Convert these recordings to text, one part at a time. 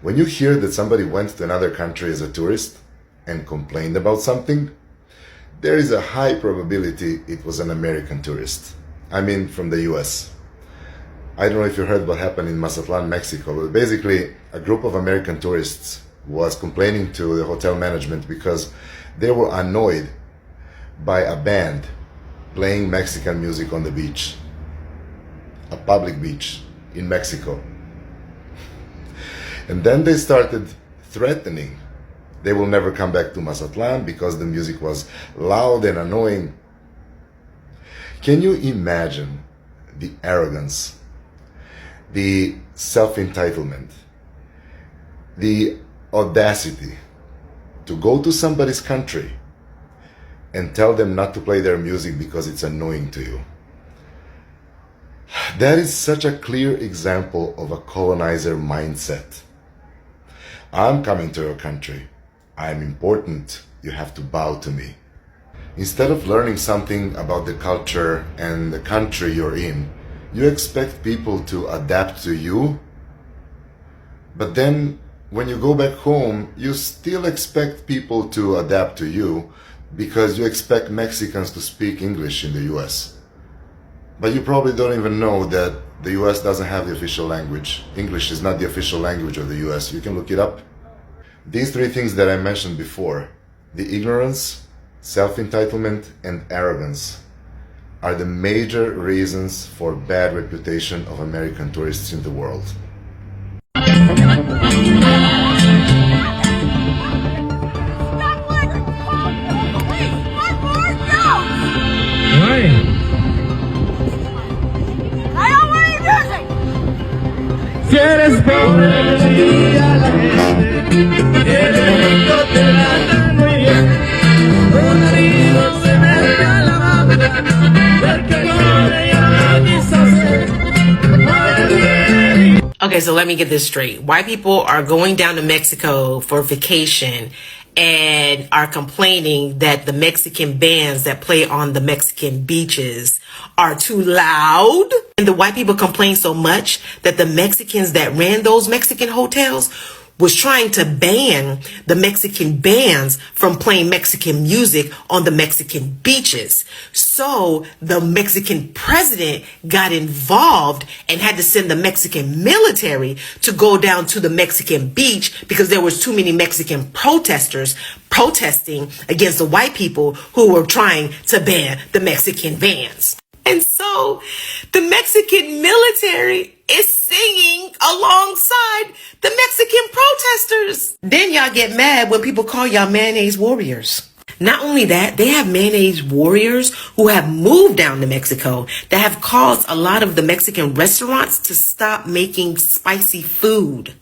When you hear that somebody went to another country as a tourist and complained about something, there is a high probability it was an American tourist. I mean, from the US. I don't know if you heard what happened in Mazatlan, Mexico, but basically a group of American tourists was complaining to the hotel management because they were annoyed by a band playing Mexican music on the beach, a public beach in Mexico. And then they started threatening they will never come back to Mazatlan because the music was loud and annoying. Can you imagine the arrogance, the self-entitlement, the audacity to go to somebody's country and tell them not to play their music because it's annoying to you? That is such a clear example of a colonizer mindset. I'm coming to your country. I'm important. You have to bow to me. Instead of learning something about the culture and the country you're in, you expect people to adapt to you. But then when you go back home, you still expect people to adapt to you because you expect Mexicans to speak English in the US. But you probably don't even know that the US doesn't have the official language. English is not the official language of the US. You can look it up. These three things that I mentioned before, the ignorance, self-entitlement, and arrogance, are the major reasons for bad reputation of American tourists in the world. Quieres ponerle a la gente, el mundo te trata muy bien. Un herido se mete a la banda, porque no le llama quizás. Okay, so let me get this straight. White people are going down to Mexico for vacation and are complaining that the Mexican bands that play on the Mexican beaches are too loud. And the white people complain so much that the Mexicans that ran those Mexican hotels was trying to ban the Mexican bands from playing Mexican music on the Mexican beaches. So the Mexican president got involved and had to send the Mexican military to go down to the Mexican beach because there was too many Mexican protesters protesting against the white people who were trying to ban the Mexican bands. And so the Mexican military is singing alongside the Mexican protesters. Then y'all get mad when people call y'all mayonnaise warriors. Not only that, they have mayonnaise warriors who have moved down to Mexico that have caused a lot of the Mexican restaurants to stop making spicy food.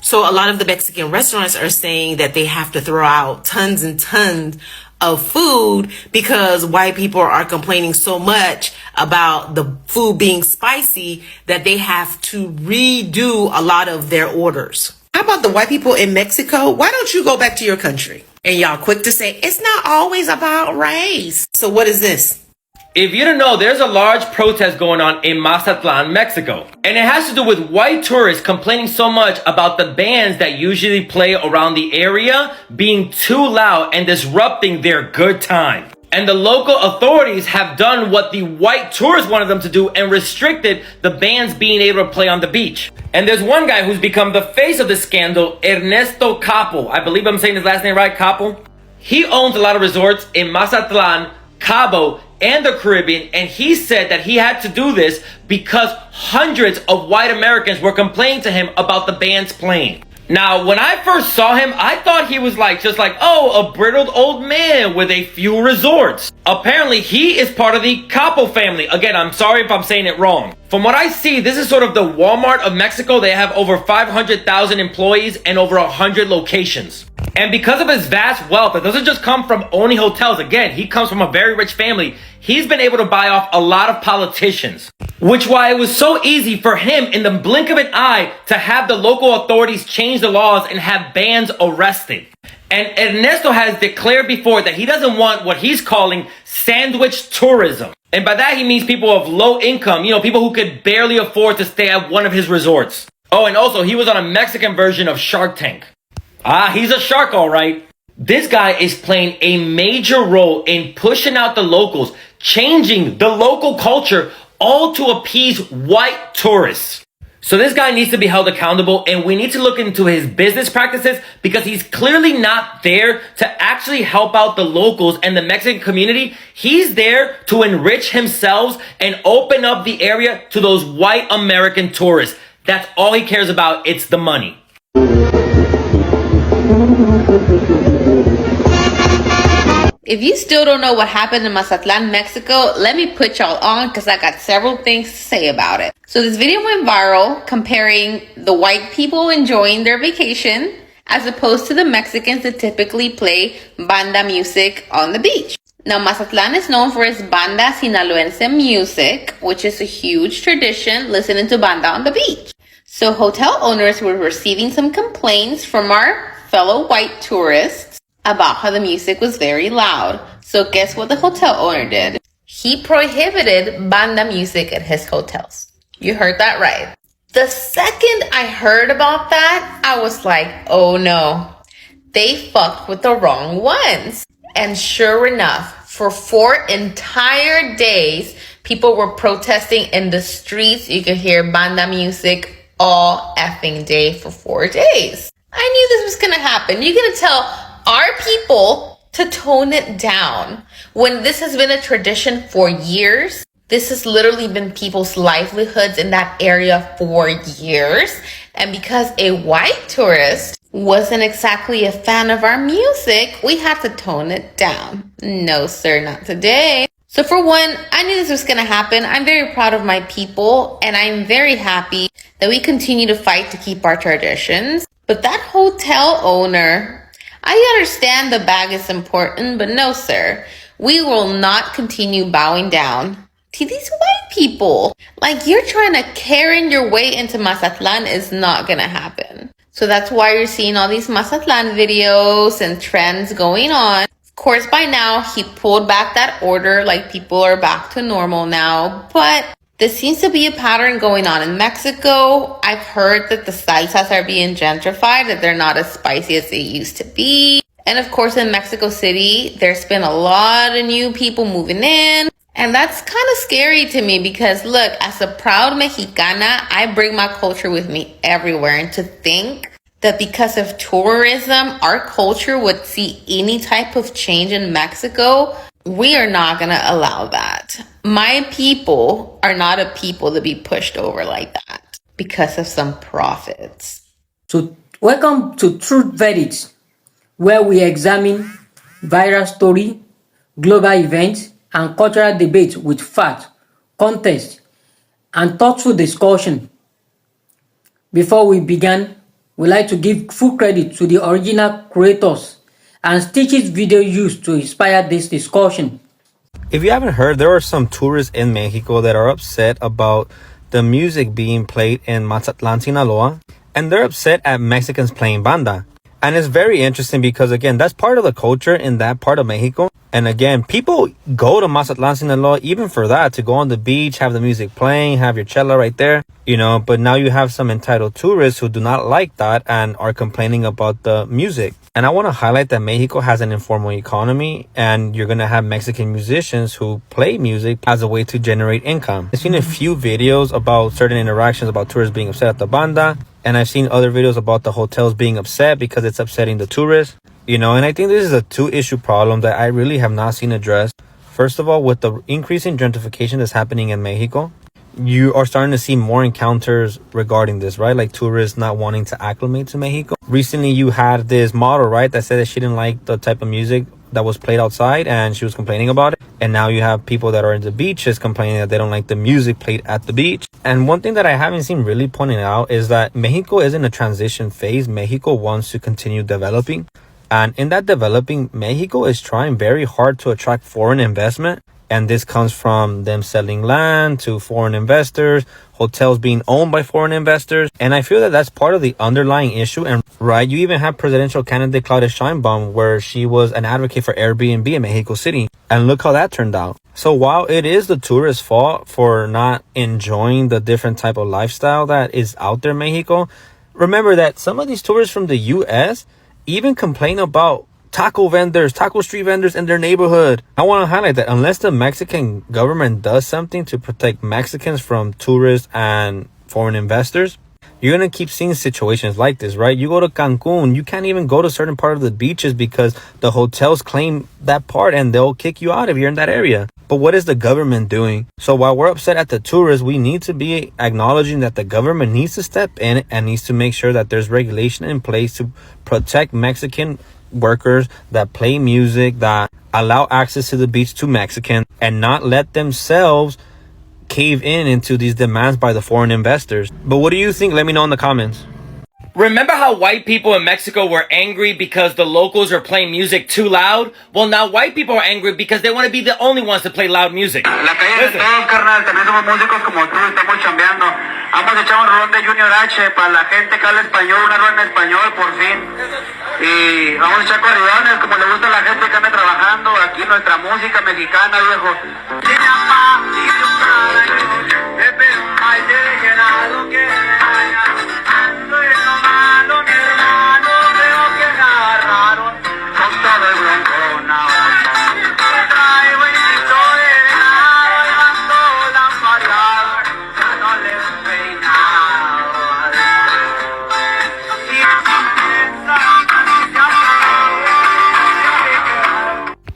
So a lot of the Mexican restaurants are saying that they have to throw out tons and tons of food because white people are complaining so much about the food being spicy that they have to redo a lot of their orders. How about the white people in Mexico? Why don't you go back to your country? And y'all quick to say, it's not always about race. So what is this? If you don't know, there's a large protest going on in Mazatlan, Mexico. And it has to do with white tourists complaining so much about the bands that usually play around the area being too loud and disrupting their good time. And the local authorities have done what the white tourists wanted them to do and restricted the bands being able to play on the beach. And there's one guy who's become the face of the scandal, Ernesto Capo. I believe I'm saying his last name right, Capo. He owns a lot of resorts in Mazatlan, Cabo, and the Caribbean, and he said that he had to do this because hundreds of white Americans were complaining to him about the bands playing. Now, when I first saw him, I thought he was just like, oh, a brittled old man with a few resorts. Apparently, he is part of the Capo family. Again, I'm sorry if I'm saying it wrong. From what I see, this is sort of the Walmart of Mexico. They have over 500,000 employees and over 100 locations. And because of his vast wealth, it doesn't just come from owning hotels. Again, he comes from a very rich family. He's been able to buy off a lot of politicians, which why it was so easy for him in the blink of an eye to have the local authorities change the laws and have bands arrested. And Ernesto has declared before that he doesn't want what he's calling sandwich tourism. And by that he means people of low income, people who could barely afford to stay at one of his resorts. Oh, and also, he was on a Mexican version of Shark Tank. Ah, he's a shark, all right. This guy is playing a major role in pushing out the locals, changing the local culture, all to appease white tourists. So this guy needs to be held accountable, and we need to look into his business practices because he's clearly not there to actually help out the locals and the Mexican community. He's there to enrich himself and open up the area to those white American tourists. That's all he cares about. It's the money. If you still don't know what happened in Mazatlan, Mexico, let me put y'all on because I got several things to say about it. So this video went viral comparing the white people enjoying their vacation as opposed to the Mexicans that typically play banda music on the beach. Now, Mazatlan is known for its banda sinaloense music, which is a huge tradition, listening to banda on the beach. So hotel owners were receiving some complaints from our fellow white tourists about how the music was very loud. So guess what the hotel owner did? He prohibited banda music at his hotels. You heard that right. The second I heard about that, I was like, oh no, they fucked with the wrong ones. And sure enough, for 4 entire days, people were protesting in the streets. You could hear banda music all effing day for 4 days. I knew this was gonna happen. You're gonna tell our people to tone it down when this has been a tradition for years. This has literally been people's livelihoods in that area for years. And because a white tourist wasn't exactly a fan of our music, we had to tone it down. No, sir, not today. So for one, I knew this was going to happen. I'm very proud of my people, and I'm very happy that we continue to fight to keep our traditions. But that hotel owner, I understand the bag is important, but no, sir. We will not continue bowing down to these white people. Like, you're trying to Karen your way into Mazatlan is not going to happen. So that's why you're seeing all these Mazatlan videos and trends going on. Of course, by now, he pulled back that order, like people are back to normal now. But there seems to be a pattern going on in Mexico. I've heard that the salsas are being gentrified, that they're not as spicy as they used to be. And of course, in Mexico City, there's been a lot of new people moving in. And that's kind of scary to me because, look, as a proud Mexicana, I bring my culture with me everywhere. And to think that because of tourism, our culture would see any type of change in Mexico, we are not going to allow that. My people are not a people to be pushed over like that because of some profits. So, welcome to Truth Verdicts, where we examine viral story, global events, and cultural debates with fact, context, and thoughtful discussion. Before we begin, we'd like to give full credit to the original creators and stitches video used to inspire this discussion. If you haven't heard, there are some tourists in Mexico that are upset about the music being played in Mazatlan, Sinaloa, and they're upset at Mexicans playing banda. And it's very interesting because, again, that's part of the culture in that part of Mexico. And again, people go to Mazatlan, Sinaloa, even for that, to go on the beach, have the music playing, have your chela right there, you know. But now you have some entitled tourists who do not like that and are complaining about the music. And I want to highlight that Mexico has an informal economy, and you're going to have Mexican musicians who play music as a way to generate income. I've seen a few videos about certain interactions about tourists being upset at the banda. And I've seen other videos about the hotels being upset because it's upsetting the tourists, you know. And I think this is a two-issue problem that I really have not seen addressed. First of all, with the increasing gentrification that's happening in Mexico, you are starting to see more encounters regarding this, right? Like tourists not wanting to acclimate to Mexico. Recently, you had this model, right, that said that she didn't like the type of music that was played outside and she was complaining about it. And now you have people that are in the beaches complaining that they don't like the music played at the beach. And one thing that I haven't seen really pointing out is that Mexico is in a transition phase. Mexico wants to continue developing. And in that developing, Mexico is trying very hard to attract foreign investment. And this comes from them selling land to foreign investors, hotels being owned by foreign investors. And I feel that that's part of the underlying issue. And right, you even have presidential candidate Claudia Sheinbaum, where she was an advocate for Airbnb in Mexico City. And look how that turned out. So while it is the tourist's fault for not enjoying the different type of lifestyle that is out there in Mexico, remember that some of these tourists from the US even complain about taco street vendors in their neighborhood. I want to highlight that unless the Mexican government does something to protect Mexicans from tourists and foreign investors, you're going to keep seeing situations like this, right? You go to Cancun, you can't even go to certain part of the beaches because the hotels claim that part and they'll kick you out if you're in that area. But what is the government doing? So while we're upset at the tourists, we need to be acknowledging that the government needs to step in and needs to make sure that there's regulation in place to protect Mexican workers that play music, that allow access to the beach to Mexicans, and not let themselves cave into these demands by the foreign investors. But what do you think? Let me know in the comments. Remember how white people in Mexico were angry because the locals are playing music too loud? Well, now white people are angry because they want to be the only ones to play loud music. La calle de todos, carnal. También somos músicos como tú, estamos chambeando. Vamos a echar un rolón de Junior H para la gente que habla español, una rola en español, por fin. Y vamos a echar corridones como le gusta a la gente que anda trabajando. Aquí nuestra música mexicana, viejo.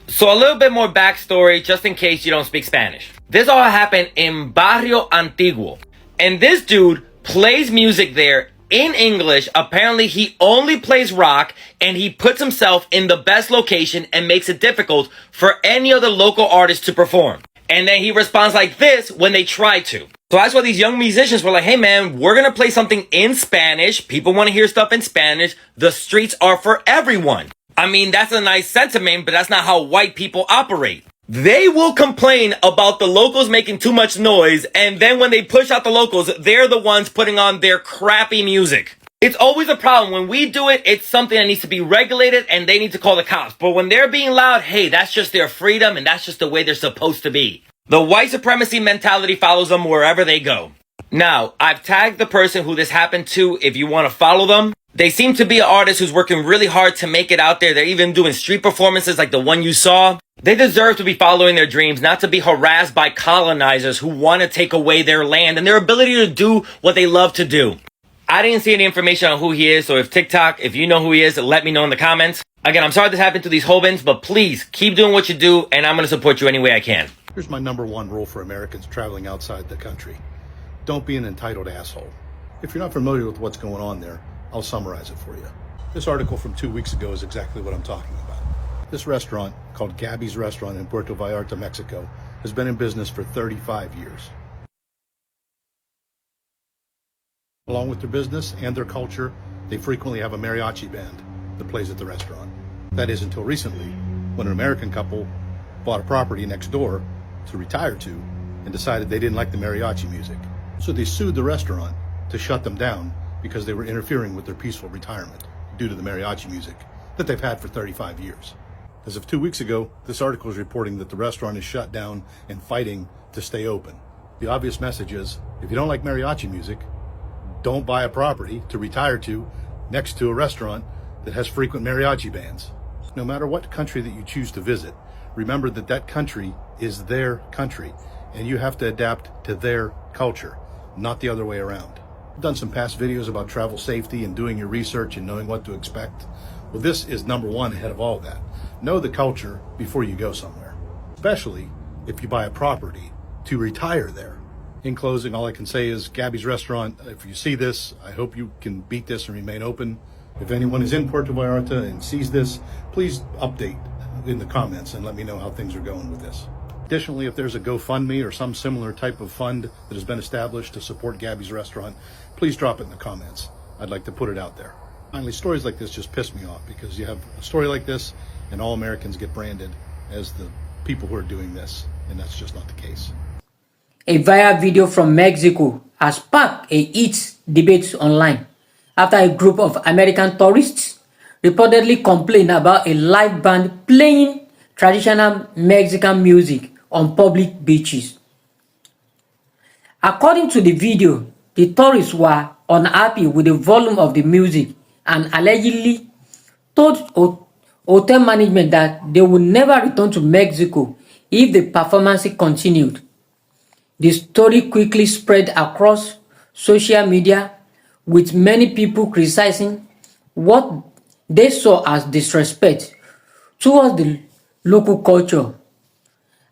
So a little bit more backstory just in case you don't speak Spanish. This all happened in Barrio Antiguo. And this dude plays music there in English. Apparently he only plays rock and he puts himself in the best location and makes it difficult for any other local artist to perform. And then he responds like this when they try to. So that's why these young musicians were like, hey man, we're gonna play something in Spanish. People wanna hear stuff in Spanish. The streets are for everyone. I mean, that's a nice sentiment, but that's not how white people operate. They will complain about the locals making too much noise, and then when they push out the locals, they're the ones putting on their crappy music. It's always a problem. When we do it, it's something that needs to be regulated, and they need to call the cops. But when they're being loud, hey, that's just their freedom, and that's just the way they're supposed to be. The white supremacy mentality follows them wherever they go. Now, I've tagged the person who this happened to if you want to follow them. They seem to be an artist who's working really hard to make it out there. They're even doing street performances like the one you saw. They deserve to be following their dreams, not to be harassed by colonizers who want to take away their land and their ability to do what they love to do. I didn't see any information on who he is, so if you know who he is, let me know in the comments. Again, I'm sorry this happened to these Hobans, but please keep doing what you do, and I'm going to support you any way I can. Here's my number one rule for Americans traveling outside the country. Don't be an entitled asshole. If you're not familiar with what's going on there, I'll summarize it for you. This article from 2 weeks ago is exactly what I'm talking about. This restaurant, called Gabby's Restaurant in Puerto Vallarta, Mexico, has been in business for 35 years. Along with their business and their culture, they frequently have a mariachi band that plays at the restaurant. That is until recently, when an American couple bought a property next door to retire to and decided they didn't like the mariachi music. So they sued the restaurant to shut them down because they were interfering with their peaceful retirement due to the mariachi music that they've had for 35 years. As of 2 weeks ago, this article is reporting that the restaurant is shut down and fighting to stay open. The obvious message is, if you don't like mariachi music, don't buy a property to retire to next to a restaurant that has frequent mariachi bands. No matter what country that you choose to visit, remember that that country is their country, and you have to adapt to their culture, not the other way around. I've done some past videos about travel safety and doing your research and knowing what to expect. Well, this is number one ahead of all of that. Know the culture before you go somewhere, especially if you buy a property to retire there. In closing, all I can say is Gabby's Restaurant, if you see this, I hope you can beat this and remain open. If anyone is in Puerto Vallarta and sees this, please update in the comments and let me know how things are going with this. Additionally, if there's a GoFundMe or some similar type of fund that has been established to support Gabby's Restaurant, please drop it in the comments. I'd like to put it out there. Finally, stories like this just piss me off because you have a story like this and all Americans get branded as the people who are doing this, and that's just not the case. A viral video from Mexico has sparked a heated debate online after a group of American tourists reportedly complained about a live band playing traditional Mexican music on public beaches. According to the video, the tourists were unhappy with the volume of the music and allegedly told hotel management that they would never return to Mexico if the performance continued. The story quickly spread across social media, with many people criticizing what they saw as disrespect towards the local culture.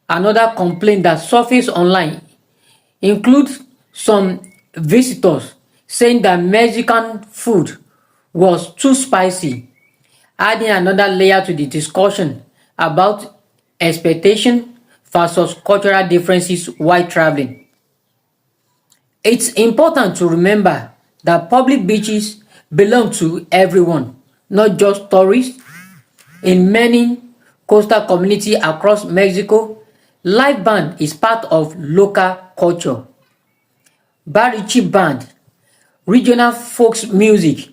Another complaint that surfaced online includes some visitors saying that Mexican food was too spicy, adding another layer to the discussion about expectation versus cultural differences while traveling. It's important to remember that public beaches belong to everyone, not just tourists. In many coastal communities across Mexico, live band is part of local culture. Barichi band, regional folk music,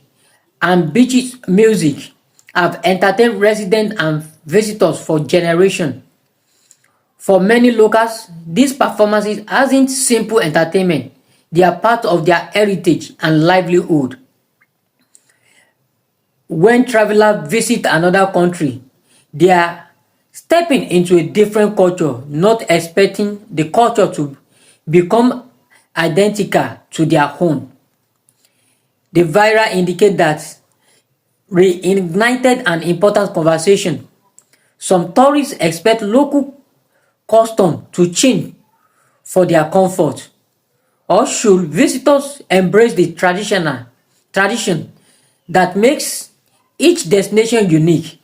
and beach music have entertained residents and visitors for generations. For many locals, these performances aren't simple entertainment, they are part of their heritage and livelihood. When travelers visit another country, they are stepping into a different culture, not expecting the culture to become identical to their own. The viral indicate that reignited an important conversation. Some tourists expect local custom to change for their comfort, or should visitors embrace the tradition that makes each destination unique?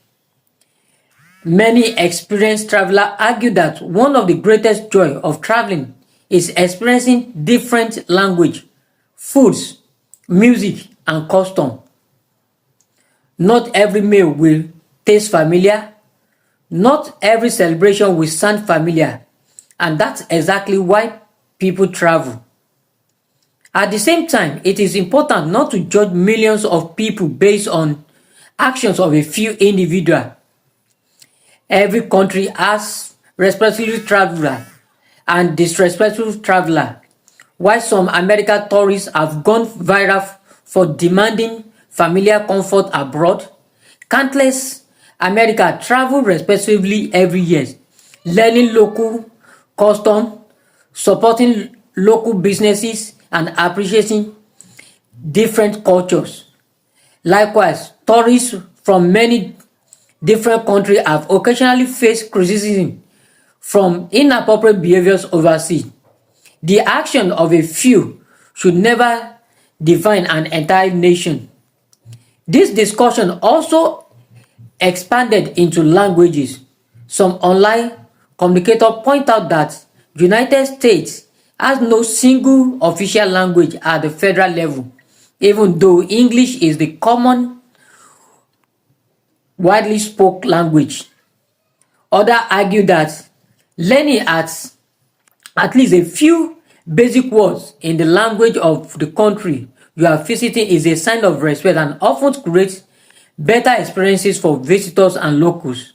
Many experienced travelers argue that one of the greatest joy of traveling is experiencing different language, foods, music, and custom. Not every meal will taste familiar, not every celebration will sound familiar, and that's exactly why people travel. At the same time, it is important not to judge millions of people based on actions of a few individuals. Every country has respectful traveler and disrespectful traveler. While some American tourists have gone viral for demanding familiar comfort abroad, countless Americans travel respectively every year, learning local custom, supporting local businesses, and appreciating different cultures. Likewise, tourists from many different countries have occasionally faced criticism from inappropriate behaviors overseas. The action of a few should never define an entire nation. This discussion also expanded into languages. Some online communicators point out that the United States has no single official language at the federal level, even though English is the common, widely spoken language. Others argue that learning at least a few basic words in the language of the country you are visiting is a sign of respect and often creates better experiences for visitors and locals.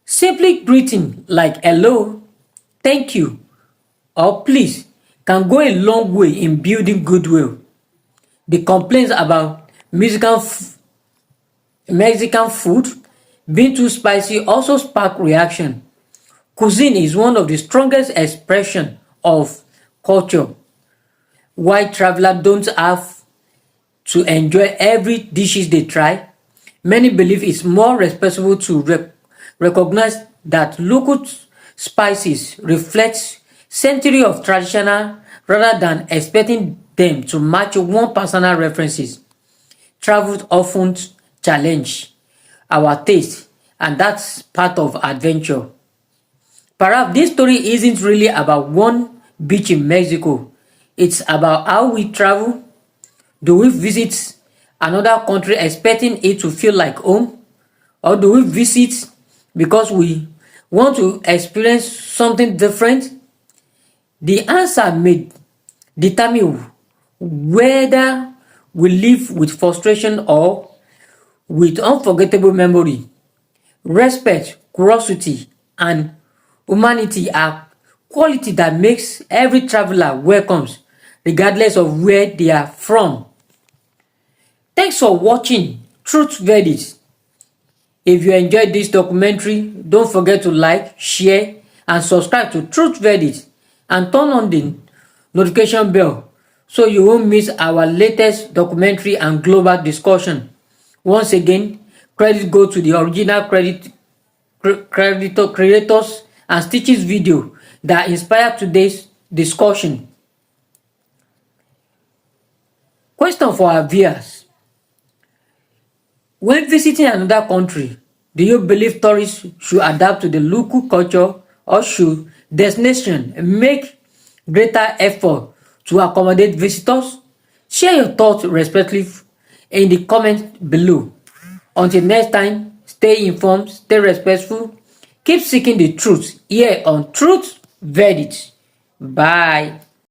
Simply greeting like hello, thank you, or please can go a long way in building goodwill. The complaints about Mexican food being too spicy also spark reaction. Cuisine is one of the strongest expressions of culture. While travelers don't have to enjoy every dishes they try, many believe it's more respectable to recognize that local spices reflect centuries of traditional rather than expecting them to match one personal references. Travel often challenge our taste, and that's part of adventure. Perhaps this story isn't really about one beach in Mexico. It's about how we travel. Do we visit another country expecting it to feel like home? Or do we visit because we want to experience something different? The answer may determine whether we live with frustration or with unforgettable memory. Respect, curiosity, and humanity are quality that makes every traveler welcomes, regardless of where they are from. Thanks for watching Truth Verdict. If you enjoyed this documentary, don't forget to like, share, and subscribe to Truth Verdict and turn on the notification bell so you won't miss our latest documentary and global discussion. Once again, credit go to the original creators and Stitch's video that inspired today's discussion. Question for our viewers. When visiting another country, do you believe tourists should adapt to the local culture, or should destination make greater effort to accommodate visitors? Share your thoughts respectfully in the comments below. Until next time, stay informed, stay respectful, keep seeking the truth here on Truth Verdict. Bye.